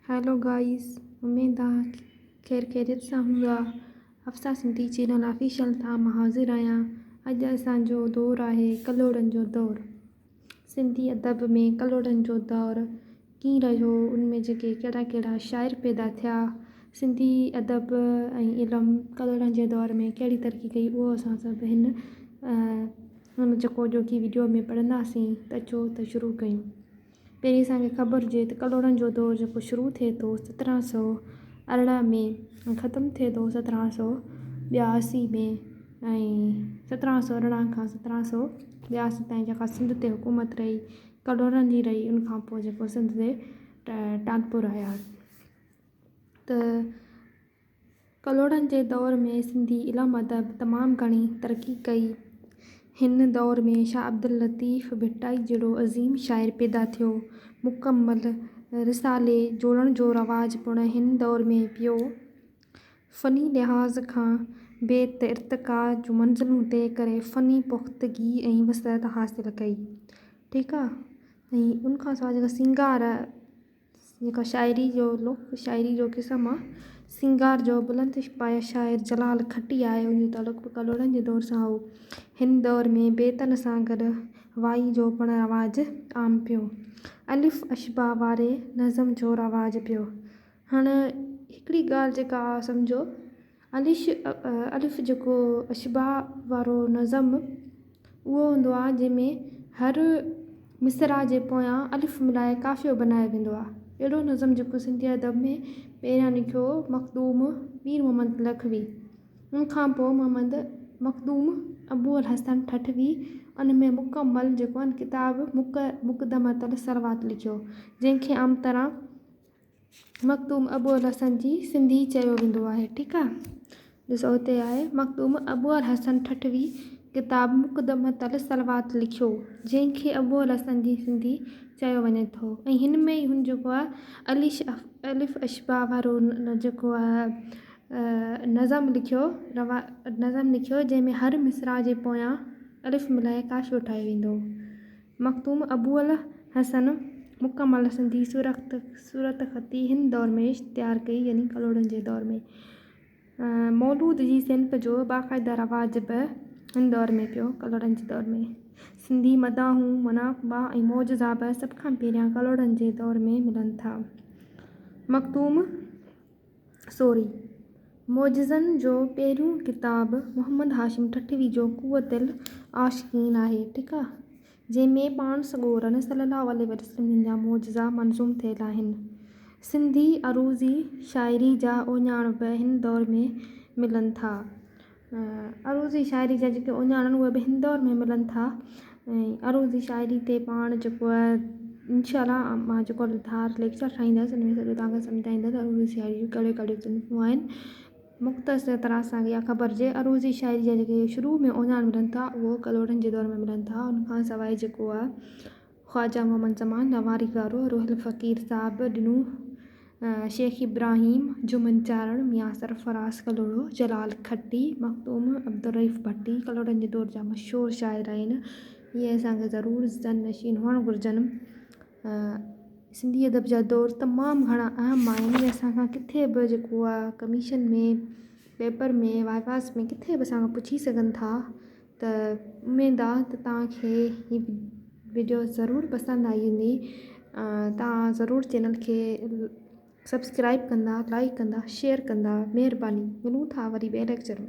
Hello guys, उम्मीद आहे खैर खैरियत सां हूंदा। हफ्सा सिंधी चैनल ऑफिशियल तां मां हाज़िर आहियां। अॼु असांजो दौरु आहे कलोड़नि जो दौरु। सिंधी अदब में कलोड़नि जो दौरु कीअं रहियो, उनमें जेके कहिड़ा कहिड़ा शाइर पैदा थिया, सिंधी अदब ऐं इल्मु कलोड़नि जे दौर में कहिड़ी तरक़ी कई, उहो असां सभु हुन जेको की वीडियो में पढ़ंदासीं। त अचो त शुरू कयूं। पहिरीं असांखे ख़बर हुजे त कलोड़नि जो दौरु जेको शुरू थिए थो 1718 में ऐं ख़तमु थिए थो 1782 में। ऐं 1718 खां 1782 ताईं जेका सिंध ते हुकूमत रही कलोड़नि जी रही, उनखां पोइ जेको सिंध ते टाटपुर आया। त कलोड़नि जे दौर में सिंधी इल्मु अदब तमामु घणी तरक़ी कई। हिन दौर में शाह अब्दुल लतीफ़ भिटाई जहिड़ो अज़ीम शाइर पैदा थियो। मुकमल रिसाले जोड़ण जो रवाजु पिणु हिन दौर में पियो। फ़नी लिहाज़ खां बेत इर्तिक़ा जूं मंज़िलूं तइ करे फ़नी पुख़्तगी ऐं वसअत हासिलु कई। ठीकु आहे। ऐं उनखां सवाइ जेका सिंगार जेका शाइरी जो लोक शाइरी जो क़िस्म आहे, सिंगार जो बुलंद पाया शाइर जलाल खटी आहे, उन तालुक़ु कलोड़नि जे दौर सां हो। हिन दौर में बेतनि सां गॾु वाई जो पिणु रवाजु आम पियो। अलिफ़ अशबा वारे नज़म जो रवाजु पियो। हाणे हिकिड़ी ॻाल्हि जेका सम्झो, अलिफ़ जेको अशबा वारो नज़म उहो हूंदो आहे जंहिंमें हर मिसरा जे पोयां अलिफ़ मिलाए काफ़ियो बनायो वेंदो आहे। अहिड़ो नज़म जेको सिंधी अदब में पहिरियां लिखियो मखदूम मीर मोहम्मद लखवी। उनखां पोइ मोहम्मद मखदूम अबू अल हसन ठठवी उन में मुकमल जेको आहे किताबु मुक़दमतल सरवात लिखियो, जंहिंखे आम तरह मखदूम अबू अल हसन जी सिंधी चयो वेंदो आहे। ठीकु आहे। ॾिसो हुते आहे मखदूम अबू अल हसन ठठवी किताबु मुक़दमतल सरवात लिखियो, जंहिंखे अबू अल हसन जी सिंधी चयो वञे थो। ऐं हिन में ई हुन जेको आहे अलिफ़ अशबा वारो जेको आहे नज़म लिखियो जंहिंमें हर मिसरा जे पोयां अलिफ़ मिलाए काफ़ियो ठाहियो वेंदो। मखदूम अबू अल हसन मुकमल सिंधी सूरत ख़ती हिन दौर में तयारु कई, यानी कलोड़नि जे दौर में। मौलूद जी सिंप जो बाक़ाइदा रवाज बि हिन दौर में पियो। कलोड़नि जे दौर में सिंधी मदाहूं मनाक़िबा ऐं मौजज़ा बि सभ खां पहिरियां कलोड़नि जे दौर में मिलनि था। मखदूम सोरी मौजज़नि जो पहिरियों किताबु मोहम्मद हाशिम ठठवी जो क़ुव्वतुल आशिक़ीन आहे। ठीकु आहे, जंहिंमें पाण सॻोरनि सल्लल्लाहु अलैहि वसल्लम जा मौजज़ा मंज़ूम थियल आहिनि। सिंधी अरूज़ी शाइरी जा ओञाण बि हिन दौर में मिलनि था। अरूज़ी शाइरी जा जेके ओञाण आहिनि उहे बि हिन दौर में मिलनि था। ऐं अरूज़ी शाइरी ते पाण जेको आहे इंशाअल्लाह मां जेको धार लेक्चर ठाहींदसि, उन में सॼो तव्हांखे सम्झाईंदसि अरूज़ी शाइरी जूं कहिड़े कहिड़े सिंफ़ूं आहिनि। मुख़्तसर तरह सां इहा ख़बर हुजे, अरूज़ी शाइरी जा जेके शुरू में ओञाण मिलनि था उहो कलोड़नि जे दौर में मिलनि था। उनखां सवाइ जेको आहे ख़्वाजा मोहम्मद ज़मान लवारिक वारो रुहुल फ़क़ीर साहिबु ॾिनूं, शेख इब्राहिम जुमन चारण, मियां सरफराज़ कलोड़ो, जलाल खटी, मखदूम अब्दुल रईफ़ भट्टी कलोड़नि जे दौर जा मशहूरु शाइर आहिनि। इहे असांखे ज़रूरु ज़हननशीन हुअणु घुरिजनि। सिंधी अदब जा दौर तमामु घणा अहम आहिनि। इहे असांखां किथे बि जेको आहे कमीशन में, पेपर में, वाइवास में किथे बि असांखां पुछी सघनि था। त उमेदु आहे त तव्हांखे हीअ वीडियो ज़रूरु पसंदि आई हूंदी। तव्हां ज़रूरु चैनल खे सब्सक्राइब कंदा, लाइक कंदा, शेयर कंदा। महिरबानी। मिलूं था वरी ॿिए लेक्चर में।